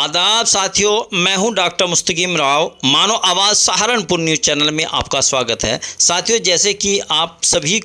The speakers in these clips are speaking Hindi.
आदाब साथियों, मैं हूं डॉक्टर मुस्तकीम राव। मानव आवाज़ सहारनपुर न्यूज़ चैनल में आपका स्वागत है। साथियों, जैसे कि आप सभी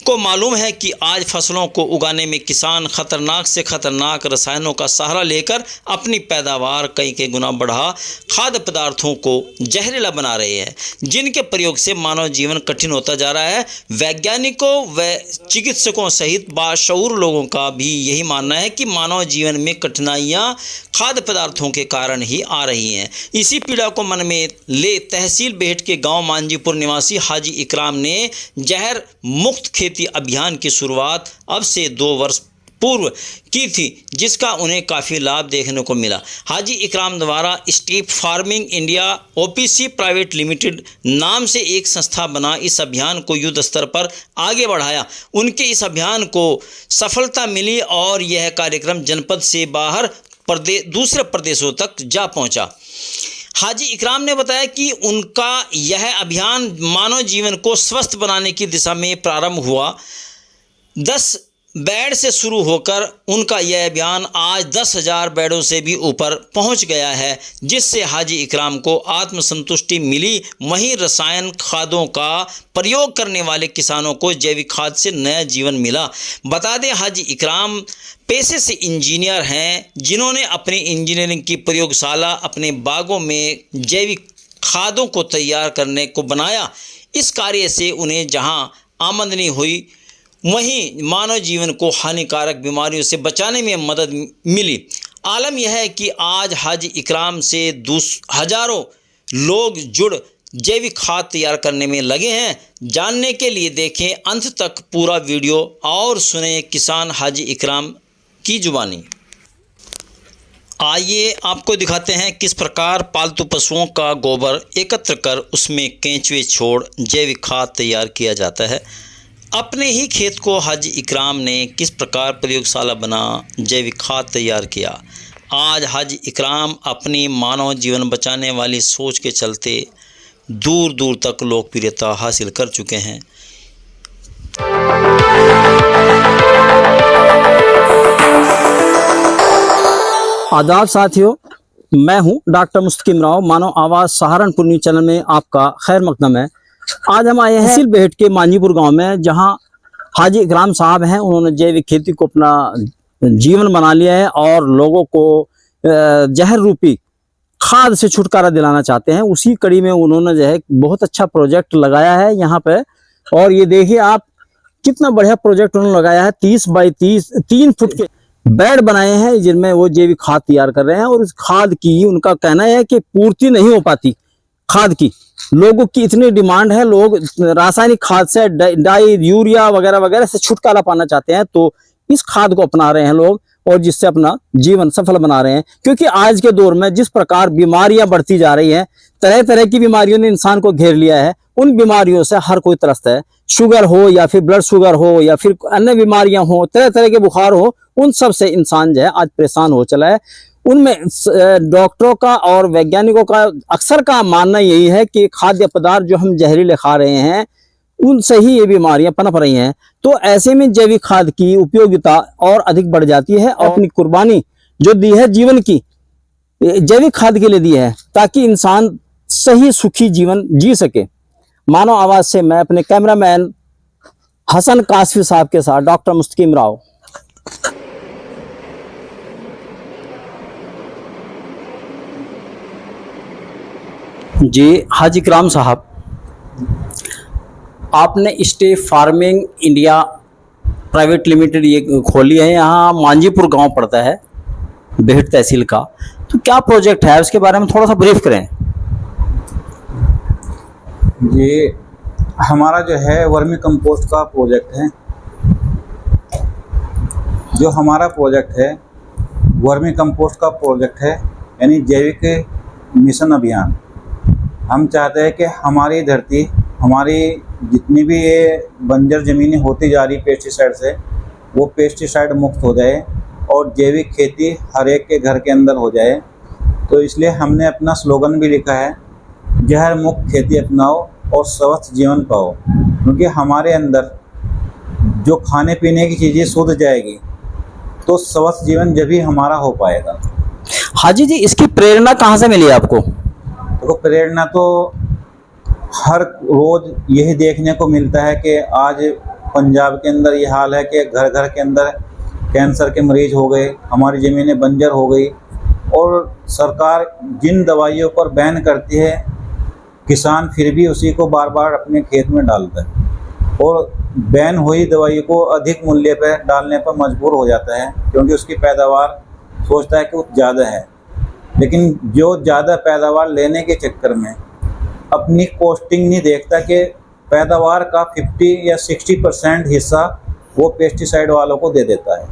को मालूम है कि आज फसलों को उगाने में किसान खतरनाक से खतरनाक रसायनों का सहारा लेकर अपनी पैदावार कई गुना बढ़ा खाद्य पदार्थों को जहरीला बना रहे हैं, जिनके प्रयोग से मानव जीवन कठिन होता जा रहा है। वैज्ञानिकों व चिकित्सकों सहित बाशऊर लोगों का भी यही मानना है कि मानव जीवन में कठिनाइयाँ खाद्य पदार्थों के कारण ही आ रही हैं। इसी पीड़ा को मन में ले तहसील बेहट के गांव मांझीपुर निवासी हाजी इकराम ने जहर मुक्त खेती अभियान की शुरुआत अब से 2 वर्ष पूर्व की थी, जिसका उन्हें काफ़ी लाभ देखने को मिला। हाजी इकराम द्वारा step farming India OPC private limited नाम से एक संस्था बना इस अभियान को युद्ध स्तर पर आगे बढ़ाया। उनके इस अभियान को सफलता मिली और यह कार्यक्रम जनपद से बाहर दूसरे प्रदेशों तक जा पहुंचा। हाजी इकराम ने बताया कि उनका यह अभियान मानव जीवन को स्वस्थ बनाने की दिशा में प्रारंभ हुआ। 10 बेड से शुरू होकर उनका यह अभियान आज 10,000 बेडों से भी ऊपर पहुंच गया है, जिससे हाजी इकराम को आत्मसंतुष्टि मिली। वहीं रसायन खादों का प्रयोग करने वाले किसानों को जैविक खाद से नया जीवन मिला। बता दें, हाजी इकराम पेशे से इंजीनियर हैं, जिन्होंने अपनी इंजीनियरिंग की प्रयोगशाला अपने बागों में जैविक खादों को तैयार करने को बनाया। इस कार्य से उन्हें जहां आमदनी हुई, वहीं मानव जीवन को हानिकारक बीमारियों से बचाने में मदद मिली। आलम यह है कि आज हाजी इकराम से हज़ारों लोग जुड़ जैविक खाद तैयार करने में लगे हैं। जानने के लिए देखें अंत तक पूरा वीडियो और सुने किसान हाजी इकराम की जुबानी। आइए आपको दिखाते हैं किस प्रकार पालतू पशुओं का गोबर एकत्र कर उसमें केंचुए छोड़ जैविक खाद तैयार किया जाता है। अपने ही खेत को हाजी इकराम ने किस प्रकार प्रयोगशाला बना जैविक खाद तैयार किया। आज हाजी इकराम अपनी मानव जीवन बचाने वाली सोच के चलते दूर दूर तक लोकप्रियता हासिल कर चुके हैं। आदाब साथियों, मैं हूं डॉक्टर मुस्तकीम राव। मानव आवाज़ सहारनपुर न्यूज़ चैनल में आपका खैर मकदम है। आज हम आए हैं तहसील बेहट के मांझीपुर गांव में, जहां हाजी इकराम साहब हैं। उन्होंने जैविक खेती को अपना जीवन बना लिया है और लोगों को जहर रूपी खाद से छुटकारा दिलाना चाहते हैं। उसी कड़ी में उन्होंने जो है बहुत अच्छा प्रोजेक्ट लगाया है यहाँ पे। और ये देखिए आप, कितना बढ़िया प्रोजेक्ट उन्होंने लगाया है। 30 बाई 30 3 फुट के बेड बनाए हैं, जिनमें वो जैविक खाद तैयार कर रहे हैं। और इस खाद की उनका कहना है कि पूर्ति नहीं हो पाती खाद की। लोगों की इतनी डिमांड है, लोग रासायनिक खाद से डाई यूरिया वगैरह वगैरह से छुटकारा पाना चाहते हैं, तो इस खाद को अपना रहे हैं लोग और जिससे अपना जीवन सफल बना रहे हैं। क्योंकि आज के दौर में जिस प्रकार बीमारियां बढ़ती जा रही हैं, तरह तरह की बीमारियों ने इंसान को घेर लिया है। उन बीमारियों से हर कोई त्रस्त है। शुगर हो या फिर ब्लड शुगर हो या फिर अन्य बीमारियां हो, तरह तरह के बुखार हो, उन सब से इंसान जो है आज परेशान हो चला है। उनमें डॉक्टरों का और वैज्ञानिकों का अक्सर का मानना यही है कि खाद्य पदार्थ जो हम जहरीले खा रहे हैं, उनसे ही ये बीमारियां पनप रही हैं। तो ऐसे में जैविक खाद की उपयोगिता और अधिक बढ़ जाती है। और अपनी कुर्बानी जो दी है जीवन की, जैविक खाद के लिए दी है, ताकि इंसान सही सुखी जीवन जी सके। मानव आवाज़ से मैं अपने कैमरामैन हसन कासफी साहब के साथ डॉक्टर मुस्तकीम राव। जी हाजी इकराम साहब, आपने step farming India private limited ये खोली है, यहाँ मांझीपुर गांव पड़ता है बेहट तहसील का। तो क्या प्रोजेक्ट है, उसके बारे में थोड़ा सा ब्रीफ करें। ये हमारा जो है वर्मी कंपोस्ट का प्रोजेक्ट है। जो हमारा प्रोजेक्ट है वर्मी कंपोस्ट का प्रोजेक्ट है, यानी जैविक मिशन अभियान। हम चाहते हैं कि हमारी धरती, हमारी जितनी भी ये बंजर ज़मीनें होती जा रही पेस्टिसाइड से, वो पेस्टिसाइड मुक्त हो जाए और जैविक खेती हर एक के घर के अंदर हो जाए। तो इसलिए हमने अपना स्लोगन भी लिखा है, जहर मुक्त खेती अपनाओ और स्वस्थ जीवन पाओ। क्योंकि हमारे अंदर जो खाने पीने की चीज़ें शुद्ध जाएगी, तो स्वस्थ जीवन जब ही हमारा हो पाएगा। हाजी जी, इसकी प्रेरणा कहाँ से मिली आपको? देखो, प्रेरणा तो हर रोज यही देखने को मिलता है कि आज पंजाब के अंदर ये हाल है कि घर घर के अंदर कैंसर के मरीज हो गए, हमारी ज़मीनें बंजर हो गई, और सरकार जिन दवाइयों पर बैन करती है, किसान फिर भी उसी को बार बार अपने खेत में डालता है और बैन हुई दवाई को अधिक मूल्य पर डालने पर मजबूर हो जाता है, क्योंकि उसकी पैदावार सोचता है कि वो ज़्यादा है। लेकिन जो ज़्यादा पैदावार लेने के चक्कर में अपनी कॉस्टिंग नहीं देखता कि पैदावार का 50 या 60% हिस्सा वो पेस्टिसाइड वालों को दे देता है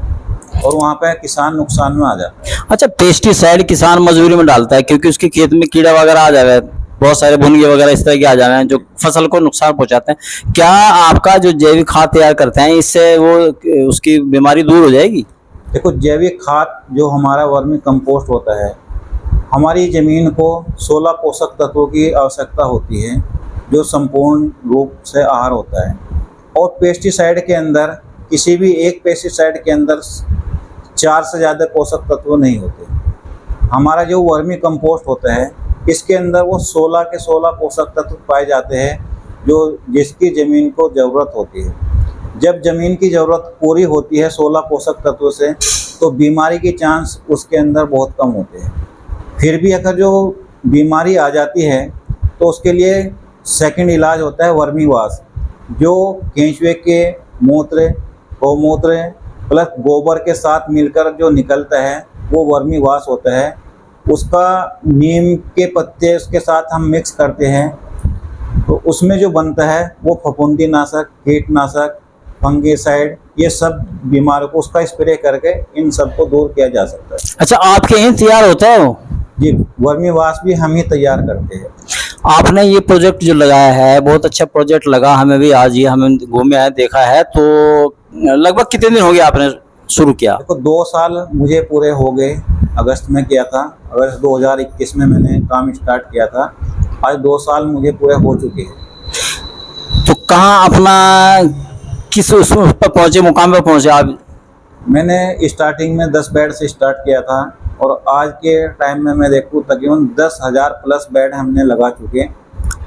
और वहाँ पे किसान नुकसान में आ जाता है। अच्छा, पेस्टिसाइड किसान मजबूरी में डालता है क्योंकि उसके खेत में कीड़ा वगैरह आ जाए, बहुत सारे भुनगे वगैरह इस तरह के आ जा रहे हैं जो फसल को नुकसान पहुंचाते हैं। क्या आपका जो जैविक खाद तैयार करते हैं इससे वो उसकी बीमारी दूर हो जाएगी? देखो, जैविक खाद जो हमारा वर्मी कंपोस्ट होता है, हमारी ज़मीन को 16 पोषक तत्वों की आवश्यकता होती है जो संपूर्ण रूप से आहार होता है, और पेस्टिसाइड के अंदर किसी भी एक पेस्टिसाइड के अंदर 4 से ज़्यादा पोषक तत्व नहीं होते। हमारा जो वर्मी कंपोस्ट होता है इसके अंदर वो 16 के 16 पोषक तत्व पाए जाते हैं जो जिसकी ज़मीन को ज़रूरत होती है। जब ज़मीन की ज़रूरत पूरी होती है 16 पोषक तत्वों से, तो बीमारी की चांस उसके अंदर बहुत कम होते हैं। फिर भी अगर जो बीमारी आ जाती है तो उसके लिए सेकंड इलाज होता है वर्मी वाश, जो केंचुए के मूत्र, गौमूत्र प्लस गोबर के साथ मिलकर जो निकलता है वो वर्मी वाश होता है। उसका नीम के पत्ते उसके साथ हम मिक्स करते हैं, तो उसमें जो बनता है वो फफूंदी नाशक, कीटनाशक, फंगीसाइड, ये सब बीमारियों को उसका स्प्रे करके इन सबको दूर किया जा सकता है। अच्छा, आपके यहीं तैयार होता है वो? जी, वर्मी वाश भी हम ही तैयार करते हैं। आपने ये प्रोजेक्ट जो लगाया है बहुत अच्छा प्रोजेक्ट लगा हमें भी, आज ये हमें घूमे आए देखा है। तो लगभग कितने दिन हो गए आपने शुरू किया? देखो, 2 साल मुझे पूरे हो गए। अगस्त में किया था, अगस्त 2021 में मैंने काम स्टार्ट किया था। आज 2 साल मुझे पूरे हो चुके हैं। तो कहाँ अपना किस उस पर पहुँचे, मुकाम पर पहुँचे आप? मैंने स्टार्टिंग में 10 बेड से स्टार्ट किया था और आज के टाइम में मैं देखूँ तकरीबन 10,000 प्लस बेड हमने लगा चुके,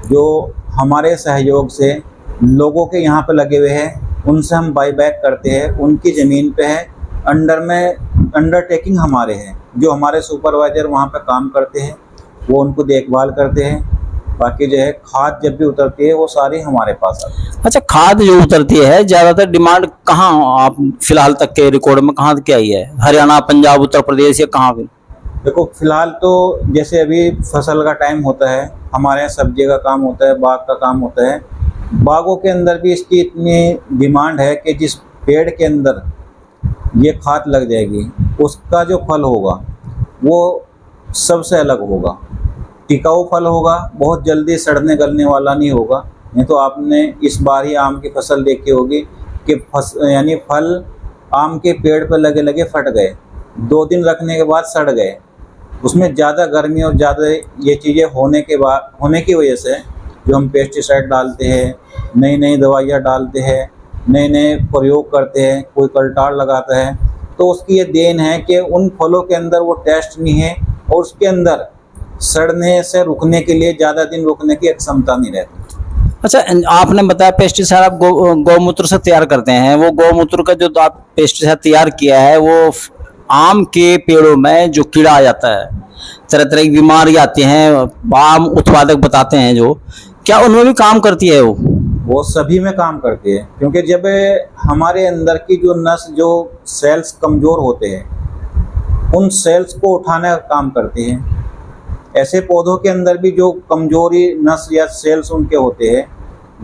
जो हमारे सहयोग से लोगों के यहाँ पे लगे हुए हैं, उनसे हम बाई बैक करते हैं, उनकी ज़मीन पे है, अंडर में अंडरटेकिंग हमारे हैं, जो हमारे सुपरवाइज़र वहाँ पे काम करते हैं, वो उनको देखभाल करते हैं। बाकी जो है खाद जब भी उतरती है वो सारी हमारे पास आती है। अच्छा, खाद जो उतरती है ज़्यादातर डिमांड कहाँ आप फिलहाल तक के रिकॉर्ड में कहाँ क्या आई है? हरियाणा, पंजाब, उत्तर प्रदेश या कहाँ पे? देखो, फिलहाल तो जैसे अभी फसल का टाइम होता है, हमारे यहाँ सब्जी का काम होता है, बाग का काम होता है। बागों के अंदर भी इसकी इतनी डिमांड है कि जिस पेड़ के अंदर ये खाद लग जाएगी उसका जो फल होगा वो सबसे अलग होगा, टिकाऊ फल होगा, बहुत जल्दी सड़ने गलने वाला नहीं होगा। नहीं तो आपने इस बार ही आम की फसल देखी होगी कि यानी फल आम के पेड़ पर लगे लगे फट गए, 2 दिन रखने के बाद सड़ गए। उसमें ज़्यादा गर्मी और ज़्यादा ये चीज़ें होने की वजह से जो हम पेस्टिसाइड डालते हैं, नई नई दवाइयाँ डालते हैं, नए नए प्रयोग करते हैं, कोई कल्टार लगाता है, तो उसकी ये देन है कि उन फलों के अंदर वो टेस्ट नहीं है और उसके अंदर सड़ने से रुकने के लिए ज़्यादा दिन रुकने की क्षमता नहीं रहती। अच्छा, आपने बताया पेस्टिसाइड आप गौमूत्र से तैयार करते हैं। वो गौमूत्र का जो आप पेस्टिसाइड तैयार किया है वो आम के पेड़ों में जो कीड़ा आ जाता है, तरह तरह की बीमारी आती हैं, आम उत्पादक बताते हैं, जो क्या उनमें भी काम करती है? वो सभी में काम करती है, क्योंकि जब हमारे अंदर की जो नस, जो सेल्स कमज़ोर होते हैं, उन सेल्स को उठाने का काम करती हैं। ऐसे पौधों के अंदर भी जो कमजोरी नस या सेल्स उनके होते हैं,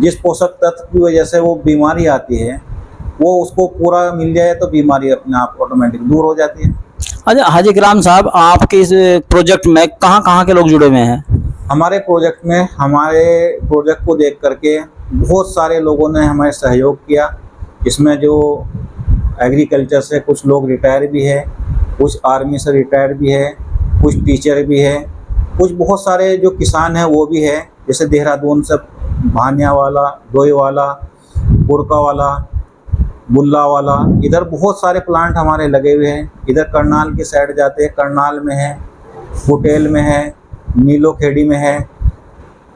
जिस पोषक तत्व की वजह से वो बीमारी आती है, वो उसको पूरा मिल जाए तो बीमारी अपने आप ऑटोमेटिक दूर हो जाती है। अच्छा हाजी इकराम साहब, आपके इस प्रोजेक्ट में कहाँ कहाँ के लोग जुड़े हुए हैं? हमारे प्रोजेक्ट को देख करके बहुत सारे लोगों ने हमें सहयोग किया। इसमें जो एग्रीकल्चर से कुछ लोग रिटायर भी है, कुछ आर्मी से रिटायर भी है, कुछ टीचर भी है, कुछ बहुत सारे जो किसान हैं वो भी है, जैसे देहरादून से भानिया वाला, डोई वाला, बुरका वाला, बुल्ला वाला, इधर बहुत सारे प्लांट हमारे लगे हुए हैं। इधर करनाल की साइड जाते हैं, करनाल में है, फुटेल में है, नीलो खेड़ी में है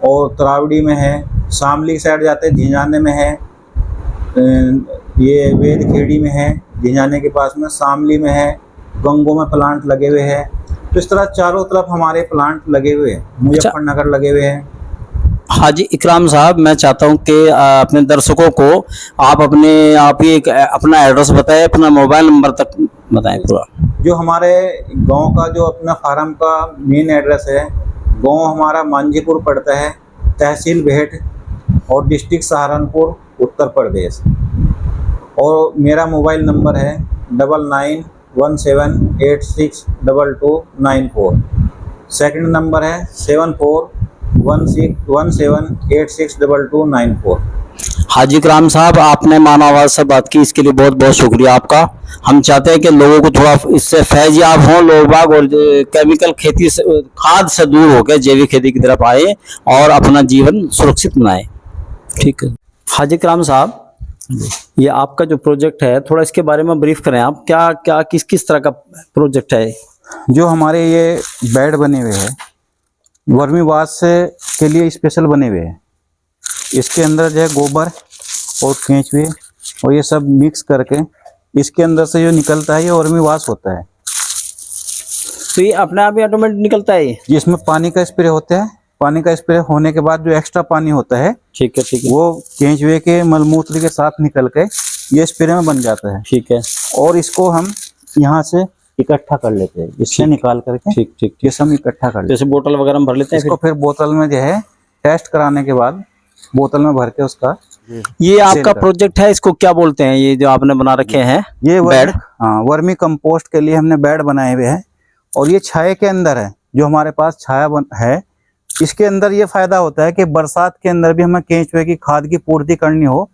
और तरावड़ी में है। शामली की साइड जाते हैं झिंझाने में है, ये वेद खेड़ी में है, झिंझाने के पास में शामली में है, गंगों में प्लांट लगे हुए हैं। तो इस तरह चारों तरफ हमारे प्लांट लगे हुए हैं, मुजफ्फरनगर लगे हुए हैं। हाजी इकराम साहब, मैं चाहता हूं कि अपने दर्शकों को आप ही एक अपना एड्रेस बताएं, अपना मोबाइल नंबर तक बताएं पूरा। जो हमारे गांव का जो अपना फार्म का मेन एड्रेस है, गांव हमारा मांझीपुर पड़ता है, तहसील बेहट और डिस्ट्रिक्ट सहारनपुर, उत्तर प्रदेश। और मेरा मोबाइल नंबर है 9917862294। सेकंड नंबर है 741617862294। हाजी इकराम साहब, आपने मानव आवाज से बात की, इसके लिए बहुत बहुत शुक्रिया आपका। हम चाहते हैं कि लोगों को थोड़ा इससे फैजियाब हों, लोग बाग और केमिकल खेती से, खाद से दूर होकर जैविक खेती की तरफ आए और अपना जीवन सुरक्षित बनाए। ठीक है हाजी इकराम साहब, ये आपका जो प्रोजेक्ट है थोड़ा इसके बारे में ब्रीफ करें आप। क्या क्या किस किस तरह का प्रोजेक्ट है? जो हमारे ये बेड बने हुए हैं वर्मी वाश के लिए स्पेशल बने हुए हैं। इसके अंदर जो है गोबर और केंचुए और ये सब मिक्स करके इसके अंदर से जो निकलता है ये वर्मी वाश होता है। तो ये अपने आप ही ऑटोमेटिक निकलता है? जिसमें पानी का स्प्रे होता है, पानी का स्प्रे होने के बाद जो एक्स्ट्रा पानी होता है, ठीक है वो केंचुए के मलमूत्र के साथ निकल के ये स्प्रे में बन जाता है। ठीक है। और इसको हम यहाँ से इकट्ठा कर लेते हैं, इससे निकाल करके ठीक ठीक ये सब इकट्ठा कर लेते हैं। जैसे बोतल वगैरह में भर लेते हैं, इसको फिर बोतल में जो है टेस्ट कराने के बाद बोतल में भर के उसका ये आपका प्रोजेक्ट है, इसको क्या बोलते हैं ये जो आपने बना रखे हैं? ये बेड? हाँ, वर्मी कंपोस्ट के लिए हमने बेड बनाए हुए हैं। और ये छाये के अंदर है, जो हमारे पास छाया है, इसके अंदर ये फायदा होता है कि बरसात के अंदर भी हमें केंचुए की खाद की पूर्ति करनी हो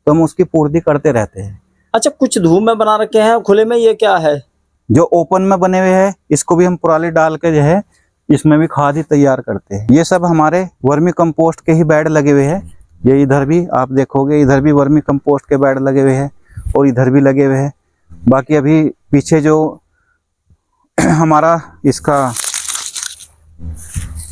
तो हम उसकी पूर्ति करते रहते हैं। अच्छा, कुछ धूप में बना रखे हैं, खुले में ये क्या है? जो ओपन में बने हुए हैं इसको भी हम पुराली डाल के जो है इसमें भी खाद ही तैयार करते हैं। ये सब हमारे वर्मी कंपोस्ट के ही बेड लगे हुए हैं। ये इधर भी आप देखोगे, इधर भी वर्मी कंपोस्ट के बेड लगे हुए हैं और इधर भी लगे हुए हैं। बाकी अभी पीछे जो हमारा इसका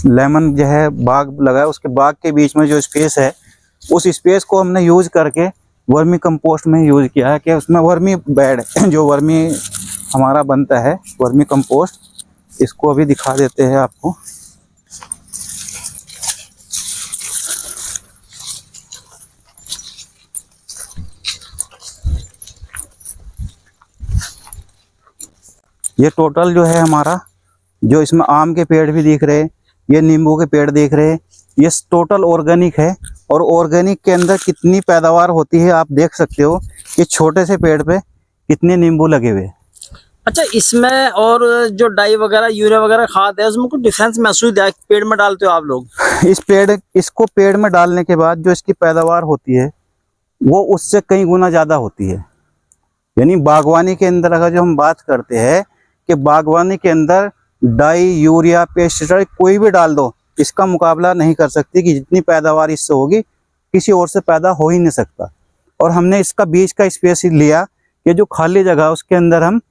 लेमन जो है बाग लगा है, उसके बाग के बीच में जो स्पेस है, उस स्पेस को हमने यूज करके वर्मी कंपोस्ट में यूज किया है कि उसमें वर्मी बेड जो वर्मी हमारा बनता है वर्मी कंपोस्ट, इसको अभी दिखा देते हैं आपको। ये टोटल जो है हमारा, जो इसमें आम के पेड़ भी दिख रहे हैं, ये नींबू के पेड़ देख रहे हैं, ये टोटल ऑर्गेनिक है। और ऑर्गेनिक के अंदर कितनी पैदावार होती है आप देख सकते हो कि छोटे से पेड़ पे कितने नींबू लगे हुए। अच्छा, इसमें और जो डाई वगैरह यूरिया वगैरह खाद है उसमें कुछ डिफरेंस महसूस है? पेड़ में डालते हो आप लोग? इसको पेड़ में डालने के बाद जो इसकी पैदावार होती है वो उससे कई गुना ज्यादा होती है। यानी बागवानी के अंदर अगर जो हम बात करते हैं कि बागवानी के अंदर डाई यूरिया पेस्टिसाइड कोई भी डाल दो, इसका मुकाबला नहीं कर सकती कि जितनी पैदावार इससे होगी किसी और से पैदा हो ही नहीं सकता। और हमने इसका बीज का स्पेस लिया कि जो खाली जगह उसके अंदर हम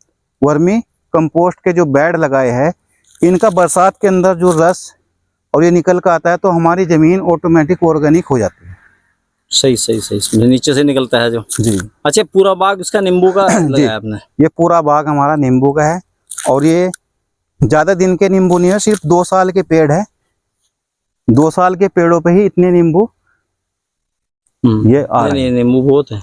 वर्मी कंपोस्ट के जो बेड लगाए हैं, इनका बरसात के अंदर जो रस और ये निकल कर आता है तो हमारी जमीन ऑटोमेटिक ऑर्गेनिक हो जाती है। सही सही सही, नीचे से निकलता है जो। जी। अच्छा, पूरा बाग इसका नींबू का लगाया आपने? ये पूरा बाग हमारा नींबू का है और ये ज्यादा दिन के नींबू नहीं है, सिर्फ 2 साल के पेड़ है। 2 साल के पेड़ों पे ही इतने नींबू ये आ रहे हैं। नींबू बहुत है।